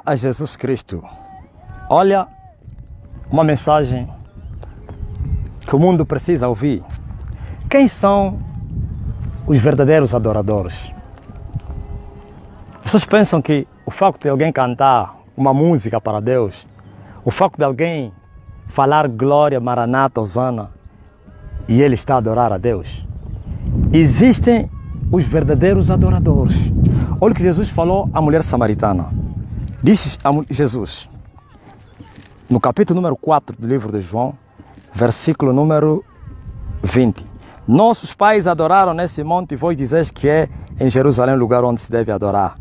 A Jesus Cristo. Olha, uma mensagem que o mundo precisa ouvir. Quem são os verdadeiros adoradores? Vocês pensam que o facto de alguém cantar uma música para Deus, o facto de alguém falar glória, maranata, hosana, e ele está a adorar a Deus? Existem os verdadeiros adoradores. Olha o que Jesus falou à mulher samaritana. Disse Jesus, no capítulo número 4 do livro de João, versículo número 20. Nossos pais adoraram nesse monte e vós dizeis que é em Jerusalém o lugar onde se deve adorar.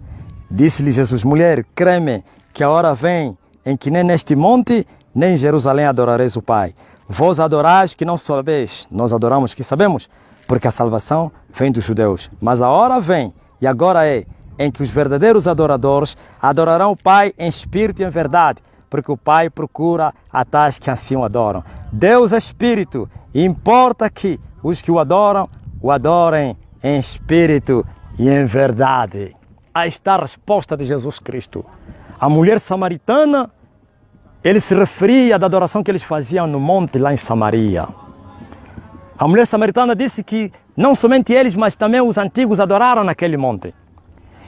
Disse-lhe Jesus, mulher, crê-me que a hora vem em que nem neste monte, nem em Jerusalém adorareis o Pai. Vós adorais que não sabeis, nós adoramos que sabemos, porque a salvação vem dos judeus. Mas a hora vem, e agora é, em que os verdadeiros adoradores adorarão o Pai em espírito e em verdade, porque o Pai procura a tais que assim o adoram. Deus é espírito, e importa que os que o adorem em espírito e em verdade. Aí está a resposta de Jesus Cristo. A mulher samaritana, ele se referia da adoração que eles faziam no monte lá em Samaria. A mulher samaritana disse que não somente eles, mas também os antigos adoraram naquele monte.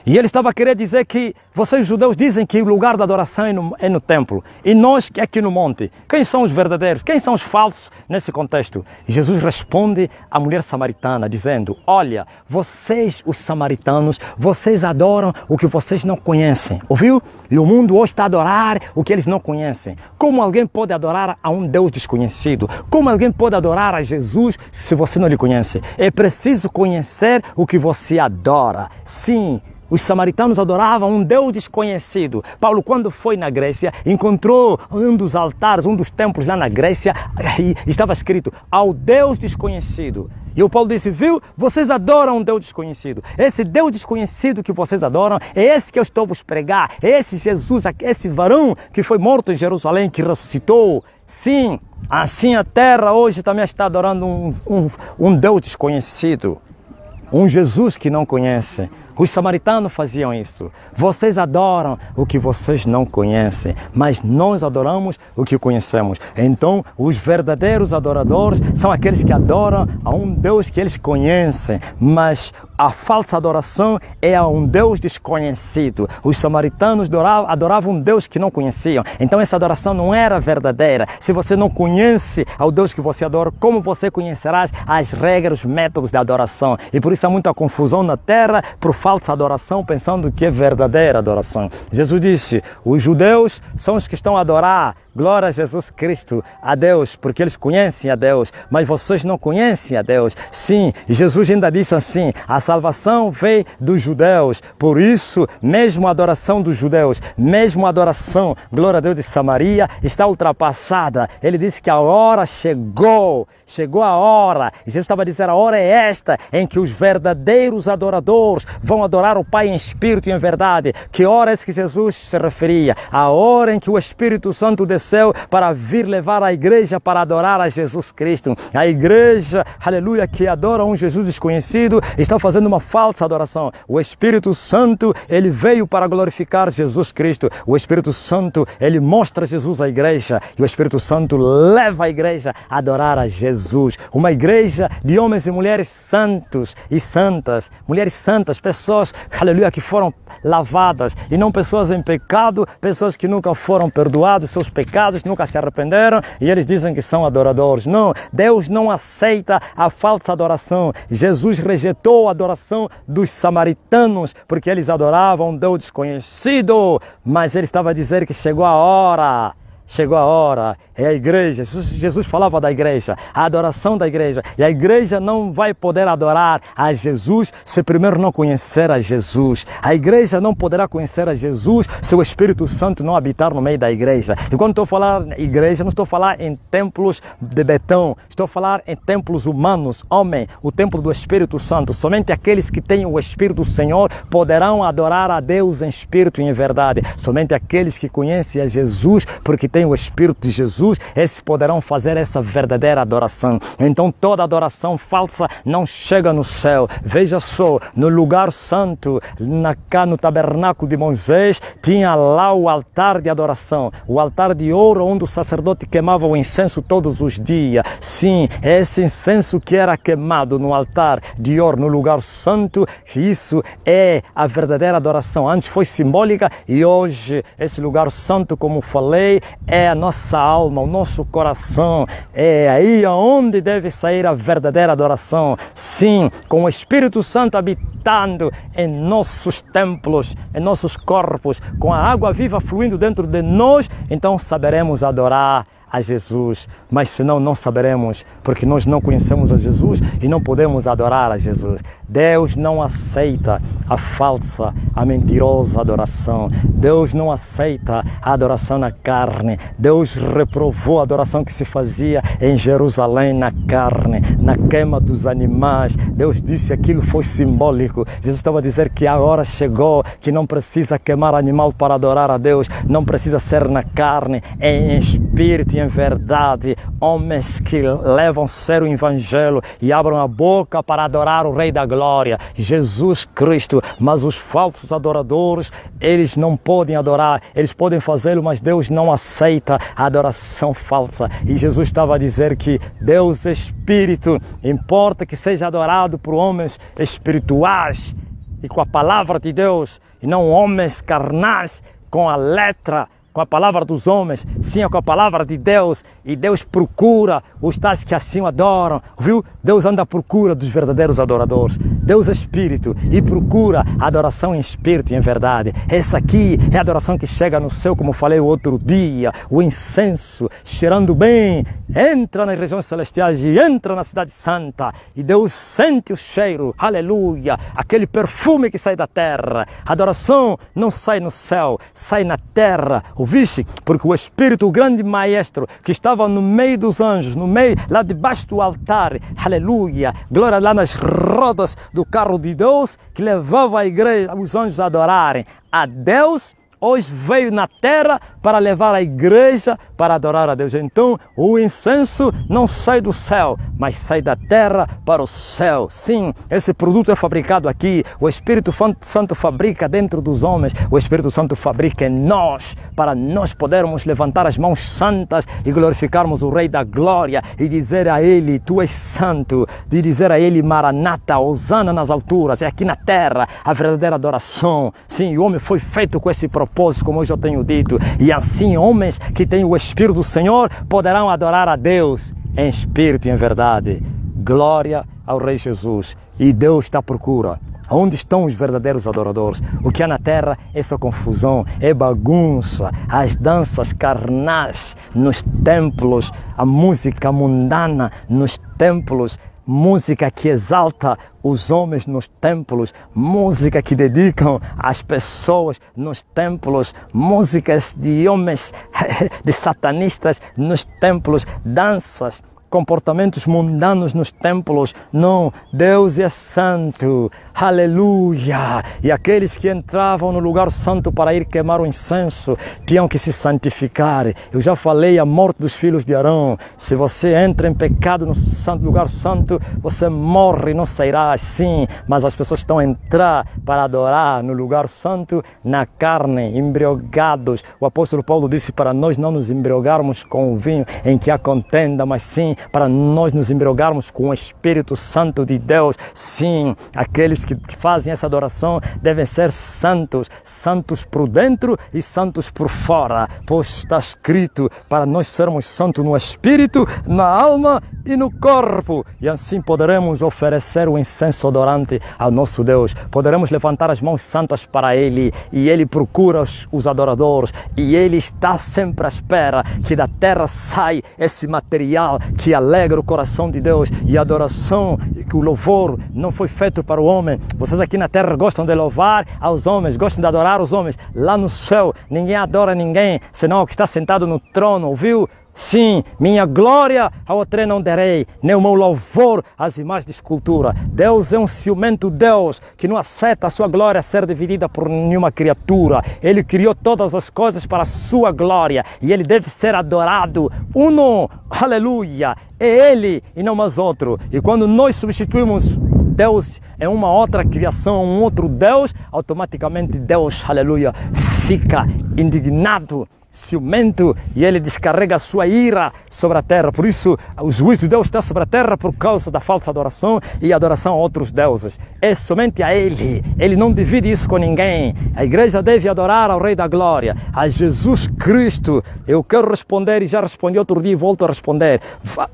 E ele estava a querer dizer que vocês judeus dizem que o lugar da adoração é no templo e nós aqui no monte. Quem são os verdadeiros? Quem são os falsos nesse contexto? E Jesus responde à mulher samaritana dizendo, olha, vocês os samaritanos, vocês adoram o que vocês não conhecem. Ouviu? E o mundo hoje está a adorar o que eles não conhecem. Como alguém pode adorar a um Deus desconhecido? Como alguém pode adorar a Jesus se você não lhe conhece? É preciso conhecer o que você adora. Sim. Os samaritanos adoravam um Deus desconhecido. Paulo, quando foi na Grécia, encontrou um dos altares, um dos templos lá na Grécia, e estava escrito, ao Deus desconhecido. E o Paulo disse, viu, vocês adoram um Deus desconhecido. Esse Deus desconhecido que vocês adoram, é esse que eu estou a vos pregar. É esse Jesus, esse varão que foi morto em Jerusalém, que ressuscitou. Sim, assim a terra hoje também está adorando um Deus desconhecido. Um Jesus que não conhece. Os samaritanos faziam isso. Vocês adoram o que vocês não conhecem, mas nós adoramos o que conhecemos. Então, os verdadeiros adoradores são aqueles que adoram a um Deus que eles conhecem, mas a falsa adoração é a um Deus desconhecido. Os samaritanos adoravam um Deus que não conheciam. Então, essa adoração não era verdadeira. Se você não conhece ao Deus que você adora, como você conhecerá as regras, os métodos da adoração? E por isso há muita confusão na terra por falsa adoração, pensando que é verdadeira adoração. Jesus disse, os judeus são os que estão a adorar, glória a Jesus Cristo, a Deus, porque eles conhecem a Deus, mas vocês não conhecem a Deus. Sim, e Jesus ainda disse assim, a salvação vem dos judeus, por isso, mesmo a adoração dos judeus, mesmo a adoração, glória a Deus de Samaria, está ultrapassada. Ele disse que a hora chegou a hora, e Jesus estava a dizer, a hora é esta, em que os verdadeiros adoradores vão adorar o Pai em espírito e em verdade. Que hora é essa que Jesus se referia? A hora em que o Espírito Santo desceu para vir levar a igreja para adorar a Jesus Cristo. A igreja, aleluia, que adora um Jesus desconhecido, está fazendo uma falsa adoração. O Espírito Santo, ele veio para glorificar Jesus Cristo. O Espírito Santo, ele mostra Jesus à igreja. E o Espírito Santo leva a igreja a adorar a Jesus. Uma igreja de homens e mulheres santos e santas. Mulheres santas, pessoas, aleluia, que foram lavadas. E não pessoas em pecado, pessoas que nunca foram perdoados seus pecados, nunca se arrependeram. E eles dizem que são adoradores. Não, Deus não aceita a falsa adoração. Jesus rejeitou a adoração dos samaritanos, porque eles adoravam um Deus desconhecido. Mas ele estava a dizer que chegou a hora. Chegou a hora, é a igreja. Jesus falava da igreja, a adoração da igreja. E a igreja não vai poder adorar a Jesus se primeiro não conhecer a Jesus. A igreja não poderá conhecer a Jesus se o Espírito Santo não habitar no meio da igreja. E quando estou a falar igreja, não estou a falar em templos de betão. Estou a falar em templos humanos, homem, o templo do Espírito Santo. Somente aqueles que têm o Espírito do Senhor poderão adorar a Deus em espírito e em verdade. Somente aqueles que conhecem a Jesus, porque têm o Espírito de Jesus, esses poderão fazer essa verdadeira adoração. Então toda adoração falsa não chega no céu. Veja só, no lugar santo, cá no tabernáculo de Moisés, tinha lá o altar de adoração, o altar de ouro onde o sacerdote queimava o incenso todos os dias. Sim, esse incenso que era queimado no altar de ouro, no lugar santo, isso é a verdadeira adoração. Antes foi simbólica e hoje esse lugar santo, como falei, é a nossa alma, o nosso coração. É aí onde deve sair a verdadeira adoração. Sim, com o Espírito Santo habitando em nossos templos, em nossos corpos, com a água viva fluindo dentro de nós, então saberemos adorar a Jesus. Mas senão não saberemos, porque nós não conhecemos a Jesus e não podemos adorar a Jesus. Deus não aceita a falsa, a mentirosa adoração. Deus não aceita a adoração na carne. Deus reprovou a adoração que se fazia em Jerusalém na carne, na queima dos animais. Deus disse que aquilo foi simbólico. Jesus estava a dizer que a hora chegou, que não precisa queimar animal para adorar a Deus, não precisa ser na carne, em espírito e em verdade. Homens que levam sério o Evangelho e abram a boca para adorar o Rei da Glória, Jesus Cristo. Mas os falsos adoradores, eles não podem adorar, eles podem fazê-lo, mas Deus não aceita a adoração falsa. E Jesus estava a dizer que Deus é Espírito, importa que seja adorado por homens espirituais e com a palavra de Deus, e não homens carnais com a letra, com a palavra dos homens, sim, com a palavra de Deus. E Deus procura os tais que assim o adoram, viu? Deus anda à procura dos verdadeiros adoradores. Deus é Espírito e procura a adoração em Espírito e em verdade. Essa aqui é a adoração que chega no céu, como falei o outro dia. O incenso, cheirando bem, entra nas regiões celestiais e entra na cidade santa. E Deus sente o cheiro, aleluia, aquele perfume que sai da terra. A adoração não sai no céu, sai na terra. Ouviste? Porque o Espírito, o grande maestro, que estava no meio dos anjos, no meio, lá debaixo do altar, aleluia, glória, lá nas rodas do carro de Deus, que levava a igreja, os anjos a adorarem a Deus, hoje veio na terra para levar a igreja para adorar a Deus. Então, o incenso não sai do céu, mas sai da terra para o céu. Sim, esse produto é fabricado aqui. O Espírito Santo fabrica dentro dos homens. O Espírito Santo fabrica em nós, para nós podermos levantar as mãos santas e glorificarmos o Rei da Glória e dizer a Ele, Tu és santo, e dizer a Ele, Maranata, Hosana nas alturas. É aqui na terra a verdadeira adoração. Sim, o homem foi feito com esse propósito, como eu já tenho dito. E assim, homens que têm o Espírito do Senhor poderão adorar a Deus em espírito e em verdade. Glória ao Rei Jesus. E Deus está à procura. Onde estão os verdadeiros adoradores? O que há na terra é só confusão, é bagunça, as danças carnais nos templos, a música mundana nos templos, música que exalta os homens nos templos, música que dedicam às pessoas nos templos, músicas de homens, de satanistas nos templos, danças, comportamentos mundanos nos templos. Não, Deus é santo, aleluia. E aqueles que entravam no lugar santo para ir queimar o incenso tinham que se santificar. Eu já falei a morte dos filhos de Arão. Se você entra em pecado no lugar santo, você morre e não sairá. Sim, mas as pessoas estão a entrar para adorar no lugar santo na carne, embriagados. O apóstolo Paulo disse para nós não nos embriagarmos com o vinho em que há contenda, mas sim para nós nos embriagarmos com o Espírito Santo de Deus. Sim, aqueles que fazem essa adoração devem ser santos, santos por dentro e santos por fora, pois está escrito para nós sermos santos no Espírito, na alma e no corpo, e assim poderemos oferecer o incenso odorante ao nosso Deus. Poderemos levantar as mãos santas para Ele, e Ele procura os adoradores, e Ele está sempre à espera que da terra sai esse material que alegra o coração de Deus. E a adoração, que o louvor não foi feito para o homem. Vocês aqui na terra gostam de louvar aos homens, gostam de adorar os homens. Lá no céu ninguém adora ninguém, senão o que está sentado no trono, ouviu? Sim, minha glória ao outro não darei, nem o meu louvor às imagens de escultura. Deus é um ciumento Deus que não aceita a sua glória ser dividida por nenhuma criatura. Ele criou todas as coisas para a sua glória e ele deve ser adorado. Uno, aleluia, é ele e não mais outro. E quando nós substituímos Deus é uma outra criação, um outro Deus, automaticamente Deus, aleluia, fica indignado, ciumento, e ele descarrega a sua ira sobre a terra. Por isso, o juízo de Deus está sobre a terra por causa da falsa adoração e adoração a outros deuses. É somente a Ele. Ele não divide isso com ninguém. A igreja deve adorar ao Rei da Glória, a Jesus Cristo. Eu quero responder e já respondi outro dia e volto a responder.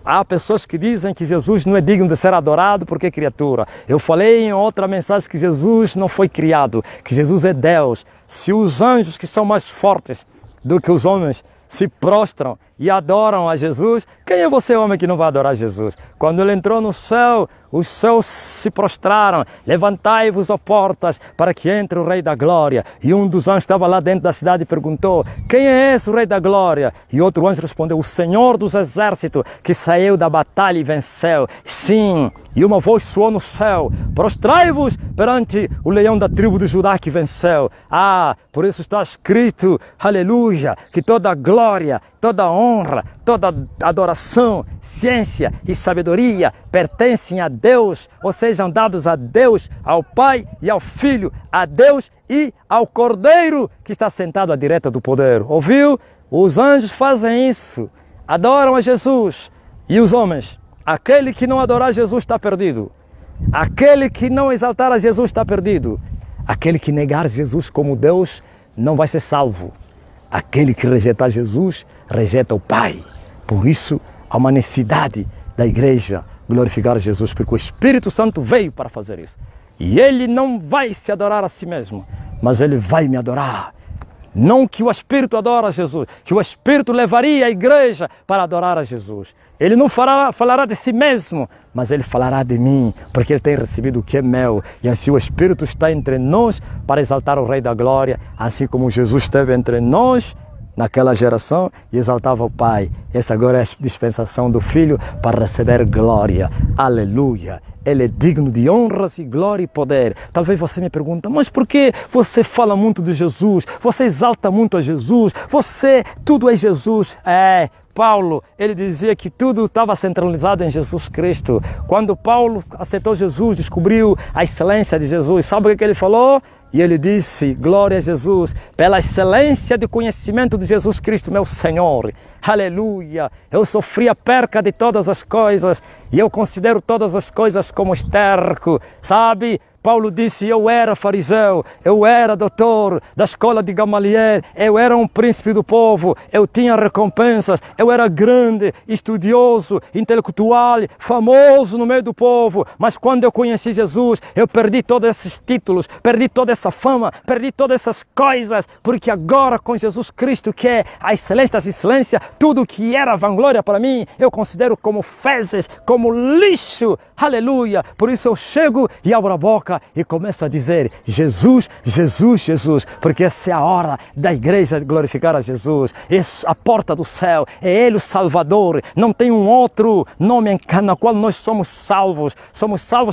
Há pessoas que dizem que Jesus não é digno de ser adorado porque é criatura. Eu falei em outra mensagem que Jesus não foi criado, que Jesus é Deus. Se os anjos que são mais fortes do que os homens se prostram e adoram a Jesus, quem é você, homem, que não vai adorar Jesus? Quando ele entrou no céu, os céus se prostraram. Levantai-vos, ó portas, para que entre o Rei da Glória. E um dos anjos estava lá dentro da cidade e perguntou: quem é esse, o Rei da Glória? E outro anjo respondeu: o Senhor dos Exércitos, que saiu da batalha e venceu. Sim, e uma voz soou no céu: prostrai-vos perante o leão da tribo de Judá que venceu. Ah, por isso está escrito, aleluia, que toda glória, toda honra, toda adoração, ciência e sabedoria pertencem a Deus, ou sejam dados a Deus, ao Pai e ao Filho, a Deus e ao Cordeiro que está sentado à direita do poder. Ouviu? Os anjos fazem isso, adoram a Jesus. E os homens? Aquele que não adorar Jesus está perdido. Aquele que não exaltar a Jesus está perdido. Aquele que negar Jesus como Deus não vai ser salvo. Aquele que rejeitar Jesus, rejeita o Pai. Por isso, há uma necessidade da igreja glorificar Jesus, porque o Espírito Santo veio para fazer isso. E Ele não vai se adorar a si mesmo, mas Ele vai me adorar. Não que o Espírito adora Jesus, que o Espírito levaria a igreja para adorar a Jesus. Ele não falará de si mesmo, mas Ele falará de mim, porque Ele tem recebido o que é meu. E assim o Espírito está entre nós para exaltar o Rei da Glória, assim como Jesus esteve entre nós naquela geração e exaltava o Pai. Essa agora é a dispensação do Filho para receber glória. Aleluia! Ele é digno de honras e glória e poder. Talvez você me pergunte: mas por que você fala muito de Jesus? Você exalta muito a Jesus? Tudo é Jesus? Paulo, ele dizia que tudo estava centralizado em Jesus Cristo. Quando Paulo aceitou Jesus, descobriu a excelência de Jesus, sabe o que ele falou? E ele disse: glória a Jesus, pela excelência de conhecimento de Jesus Cristo, meu Senhor. Aleluia! Eu sofri a perca de todas as coisas e eu considero todas as coisas como esterco, sabe? Paulo disse: eu era fariseu, eu era doutor da escola de Gamaliel, eu era um príncipe do povo, eu tinha recompensas, eu era grande, estudioso, intelectual, famoso no meio do povo. Mas quando eu conheci Jesus, eu perdi todos esses títulos, perdi toda essa fama, perdi todas essas coisas, porque agora com Jesus Cristo, que é a excelência das excelências, tudo que era vanglória para mim, eu considero como fezes, como lixo. Aleluia! Por isso eu chego e abro a boca e começo a dizer: Jesus, Jesus, Jesus, porque essa é a hora da igreja de glorificar a Jesus. É a porta do céu, é Ele o Salvador. Não tem um outro nome na qual nós somos salvos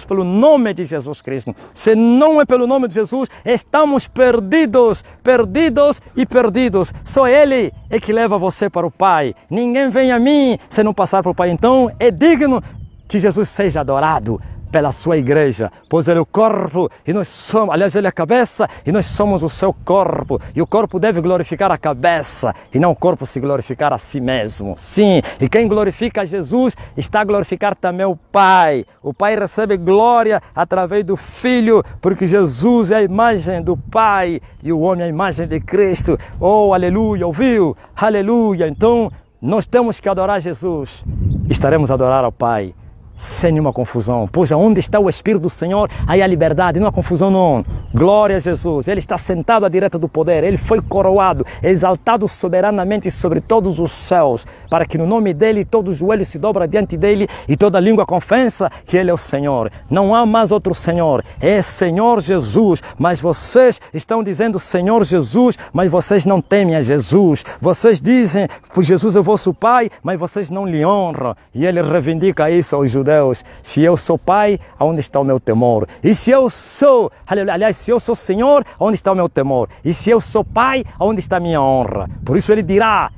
pelo nome de Jesus Cristo. Se não é pelo nome de Jesus, estamos perdidos, perdidos e perdidos. Só Ele é que leva você para o Pai. Ninguém vem a mim se não passar para o Pai. Então é digno que Jesus seja adorado pela sua igreja, pois Ele é o corpo e nós somos, aliás, Ele é a cabeça e nós somos o seu corpo. E o corpo deve glorificar a cabeça e não o corpo se glorificar a si mesmo. Sim, e quem glorifica a Jesus está a glorificar também o Pai. O Pai recebe glória através do Filho, porque Jesus é a imagem do Pai e o homem é a imagem de Cristo. Oh, aleluia, ouviu? Aleluia. Então, nós temos que adorar Jesus. Estaremos a adorar ao Pai. sem nenhuma confusão. Pois onde está o Espírito do Senhor, aí há liberdade, não há confusão não. Glória a Jesus. Ele está sentado à direita do poder. Ele foi coroado, exaltado soberanamente sobre todos os céus, para que no nome dele todo joelho se dobra diante dele e toda língua confessa que ele é o Senhor. Não há mais outro Senhor. É Senhor Jesus. Mas vocês estão dizendo Senhor Jesus, mas vocês não temem a Jesus. Vocês dizem, por Jesus é o vosso Pai, mas vocês não lhe honram. E ele reivindica isso aos judeus. Se eu sou Pai, aonde está o meu temor? E se eu sou, aliás, se eu sou Senhor, onde está o meu temor? E se eu sou Pai, onde está a minha honra? Por isso ele dirá,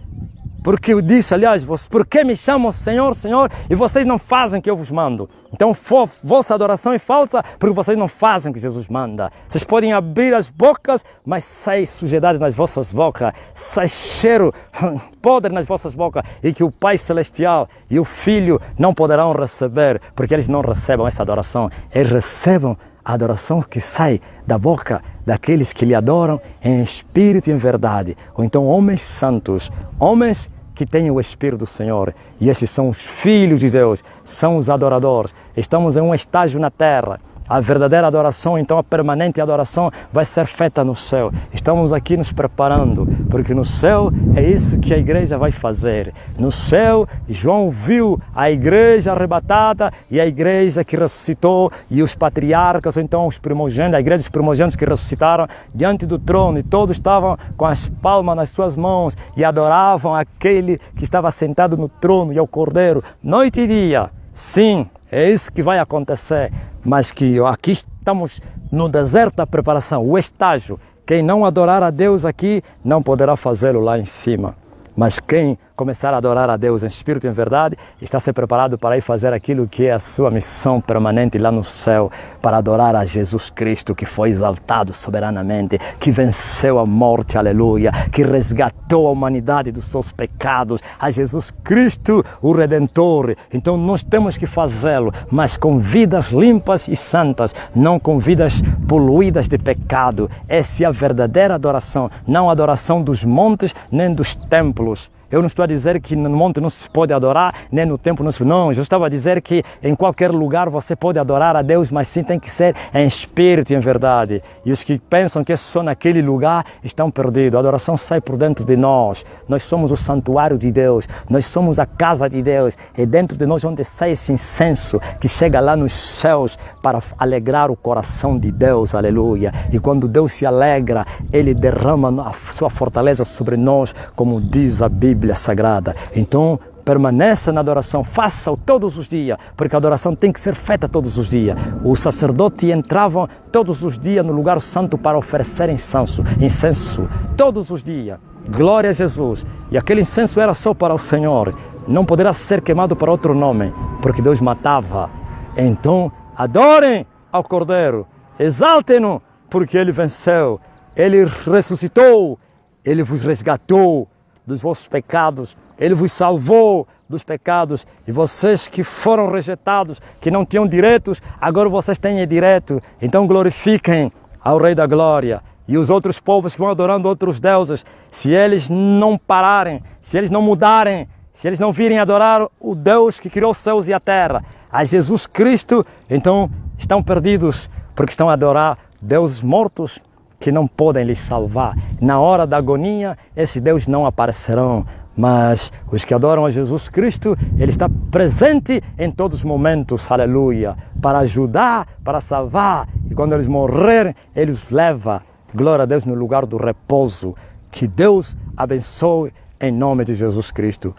porque eu disse, aliás, por que me chamam Senhor, Senhor, e vocês não fazem o que eu vos mando? Então, vossa adoração é falsa, porque vocês não fazem o que Jesus manda. Vocês podem abrir as bocas, mas sai sujidade nas vossas bocas, sai cheiro podre nas vossas bocas, e que o Pai Celestial e o Filho não poderão receber, porque eles não recebem essa adoração. Eles recebem a adoração que sai da boca daqueles que lhe adoram em espírito e em verdade. Ou então homens santos, homens que têm o Espírito do Senhor. E esses são os filhos de Deus, são os adoradores. Estamos em um estágio na terra. A verdadeira adoração, então a permanente adoração vai ser feita no céu. Estamos aqui nos preparando, porque no céu é isso que a igreja vai fazer. No céu, João viu a igreja arrebatada e a igreja que ressuscitou e os patriarcas, ou então os primogênitos, a igreja dos primogênitos que ressuscitaram diante do trono, e todos estavam com as palmas nas suas mãos e adoravam aquele que estava sentado no trono e ao Cordeiro, noite e dia. Sim, é isso que vai acontecer, mas que aqui estamos no deserto da preparação, o estágio. Quem não adorar a Deus aqui, não poderá fazê-lo lá em cima. Mas quem começar a adorar a Deus em espírito e em verdade, está se preparado para ir fazer aquilo que é a sua missão permanente lá no céu, para adorar a Jesus Cristo, que foi exaltado soberanamente, que venceu a morte, aleluia, que resgatou a humanidade dos seus pecados, a Jesus Cristo, o Redentor. Então nós temos que fazê-lo, mas com vidas limpas e santas, não com vidas poluídas de pecado. Essa é a verdadeira adoração, não a adoração dos montes nem dos templos. Eu não estou a dizer que no monte não se pode adorar, nem no templo não se pode. Não, eu estava a dizer que em qualquer lugar você pode adorar a Deus, mas sim tem que ser em espírito e em verdade. E os que pensam que é só naquele lugar estão perdidos. A adoração sai por dentro de nós. Nós somos o santuário de Deus, nós somos a casa de Deus. É dentro de nós onde sai esse incenso que chega lá nos céus para alegrar o coração de Deus, aleluia. E quando Deus se alegra, Ele derrama a sua fortaleza sobre nós, como diz a Bíblia Sagrada. Então, permaneça na adoração, faça-o todos os dias, porque a adoração tem que ser feita todos os dias. Os sacerdotes entravam todos os dias no lugar santo para oferecer incenso, todos os dias. Glória a Jesus. E aquele incenso era só para o Senhor, não poderá ser queimado para outro nome, porque Deus matava. Então, adorem ao Cordeiro, exaltem-no, porque Ele venceu, Ele ressuscitou, Ele vos resgatou dos vossos pecados, Ele vos salvou dos pecados, e vocês que foram rejeitados, que não tinham direitos, agora vocês têm direito. Então glorifiquem ao Rei da Glória. E os outros povos que vão adorando outros deuses, se eles não pararem, se eles não mudarem, se eles não virem adorar o Deus que criou os céus e a terra, a Jesus Cristo, então estão perdidos, porque estão a adorar deuses mortos que não podem lhes salvar. Na hora da agonia, esses deuses não aparecerão, mas os que adoram a Jesus Cristo, Ele está presente em todos os momentos, aleluia, para ajudar, para salvar, e quando eles morrerem, Ele os leva, glória a Deus, no lugar do repouso. Que Deus abençoe em nome de Jesus Cristo.